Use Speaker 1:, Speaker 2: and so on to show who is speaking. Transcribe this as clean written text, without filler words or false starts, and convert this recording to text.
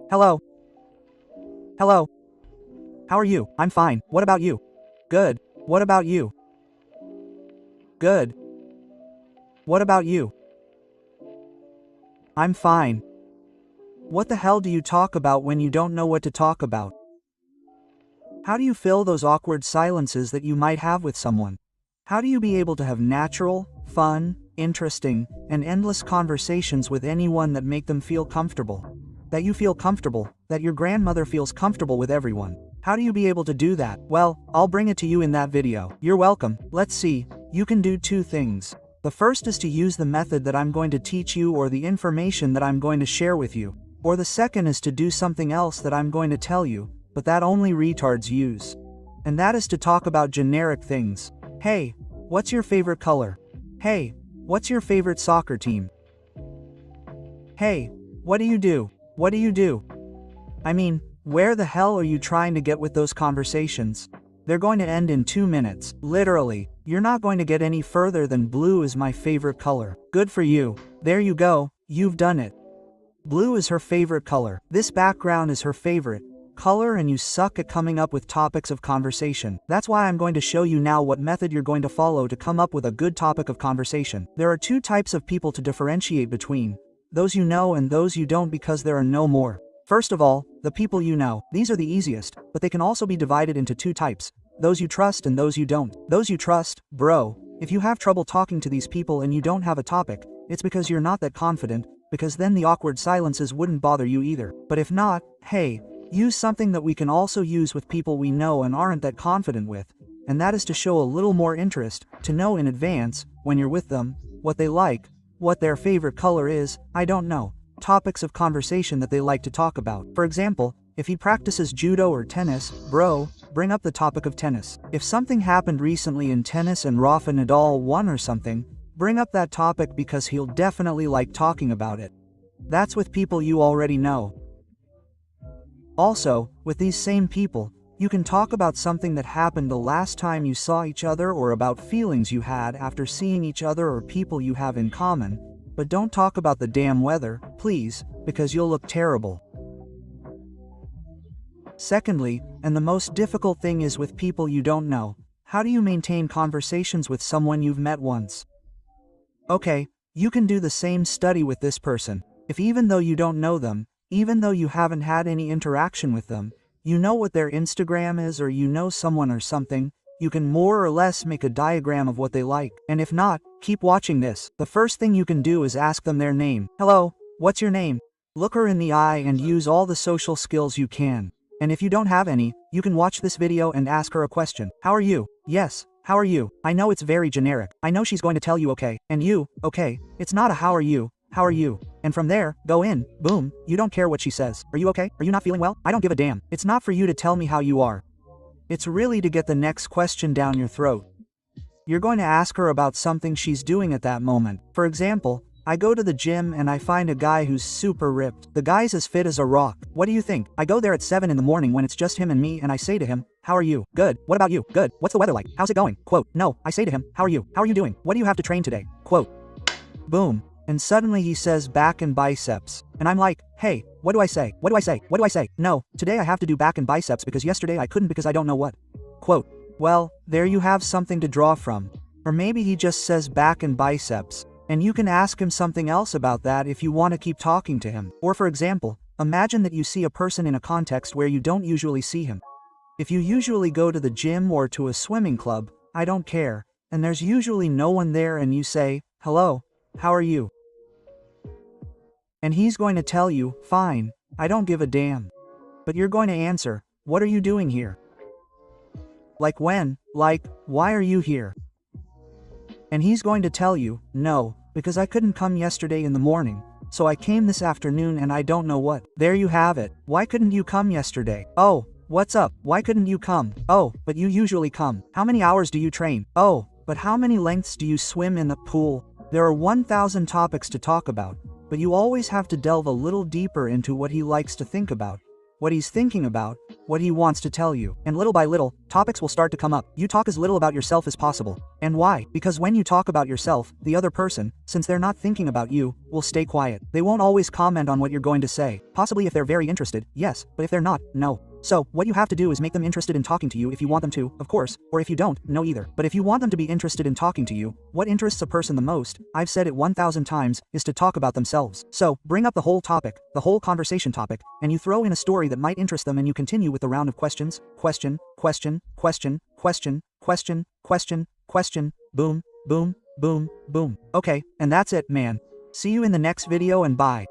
Speaker 1: Hello. Hello. How are you? I'm fine. What about you? Good. What about you? Good. What about you? I'm fine. What the hell do you talk about when you don't know what to talk about? How do you fill those awkward silences that you might have with someone? How do you be able to have natural, fun, interesting, and endless conversations with anyone that make them feel comfortable? That you feel comfortable, that your grandmother feels comfortable with everyone. How do you be able to do that? Well, I'll bring it to you in that video. You're welcome. Let's see. You can do two things. The first is to use the method that I'm going to teach you or the information that I'm going to share with you. Or the second is to do something else that I'm going to tell you, but that only retards use. And that is to talk about generic things. Hey, what's your favorite color? Hey, what's your favorite soccer team? Hey, what do you do? What do you do? I mean, where the hell are you trying to get with those conversations? They're going to end in 2 minutes. Literally, you're not going to get any further than blue is my favorite color. Good for you. There you go, you've done it. Blue is her favorite color. This background is her favorite color, and you suck at coming up with topics of conversation. That's why I'm going to show you now what method you're going to follow to come up with a good topic of conversation. There are two types of people to differentiate between: those you know and those you don't, because there are no more. First of all, the people you know. These are the easiest, but they can also be divided into two types: those you trust and those you don't. Those you trust, bro. If you have trouble talking to these people and you don't have a topic, it's because you're not that confident, because then the awkward silences wouldn't bother you either. But if not, hey, use something that we can also use with people we know and aren't that confident with, and that is to show a little more interest, to know in advance, when you're with them, what they like, what their favorite color is, I don't know, topics of conversation that they like to talk about. For example, if he practices judo or tennis, bro, bring up the topic of tennis. If something happened recently in tennis and Rafa Nadal won or something, bring up that topic because he'll definitely like talking about it. That's with people you already know. Also, with these same people, you can talk about something that happened the last time you saw each other, or about feelings you had after seeing each other, or people you have in common, but don't talk about the damn weather, please, because you'll look terrible. Secondly, and the most difficult thing, is with people you don't know. How do you maintain conversations with someone you've met once? Okay, you can do the same study with this person. If even though you don't know them, even though you haven't had any interaction with them, you know what their Instagram is, or you know someone or something, you can more or less make a diagram of what they like. And if not, keep watching this. The first thing you can do is ask them their name. Hello, what's your name? Look her in the eye and use all the social skills you can. And if you don't have any, you can watch this video and ask her a question. How are you? Yes. How are you? I know it's very generic. I know she's going to tell you okay. And you, okay. It's not a how are you? How are you? And from there, go in, boom, you don't care what she says. Are you okay? Are you not feeling well? I don't give a damn. It's not for you to tell me how you are. It's really to get the next question down your throat. You're going to ask her about something she's doing at that moment. For example, I go to the gym and I find a guy who's super ripped. The guy's as fit as a rock. What do you think? I go there at 7 in the morning when it's just him and me, and I say to him, how are you? Good. What about you? Good. What's the weather like? How's it going? Quote. No, I say to him, how are you? How are you doing? What do you have to train today? Quote. Boom. And suddenly he says back and biceps. And I'm like, hey, what do I say? What do I say? What do I say? No, today I have to do back and biceps because yesterday I couldn't because I don't know what. Quote. Well, there you have something to draw from. Or maybe he just says back and biceps, and you can ask him something else about that if you want to keep talking to him. Or for example, imagine that you see a person in a context where you don't usually see him. If you usually go to the gym or to a swimming club, I don't care, and there's usually no one there, and you say, hello, how are you? And he's going to tell you, fine, I don't give a damn. But you're going to answer, what are you doing here? Like when? Like, why are you here? And he's going to tell you, no, because I couldn't come yesterday in the morning, so I came this afternoon and I don't know what. There you have it. Why couldn't you come yesterday? Oh, what's up? Why couldn't you come? Oh, but you usually come. How many hours do you train? Oh, but how many lengths do you swim in the pool? There are 1,000 topics to talk about, but you always have to delve a little deeper into what he likes to think about, what he's thinking about, what he wants to tell you. And little by little, topics will start to come up. You talk as little about yourself as possible. And why? Because when you talk about yourself, the other person, since they're not thinking about you, will stay quiet. They won't always comment on what you're going to say. Possibly if they're very interested, yes, but if they're not, no. So, what you have to do is make them interested in talking to you if you want them to, of course, or if you don't, no either. But if you want them to be interested in talking to you, what interests a person the most, I've said it 1,000 times, is to talk about themselves. So, bring up the whole topic, the whole conversation topic, and you throw in a story that might interest them and you continue with the round of questions, question, question, question, question, question, question, question, boom, boom, boom, boom. Okay, and that's it, man. See you in the next video and bye.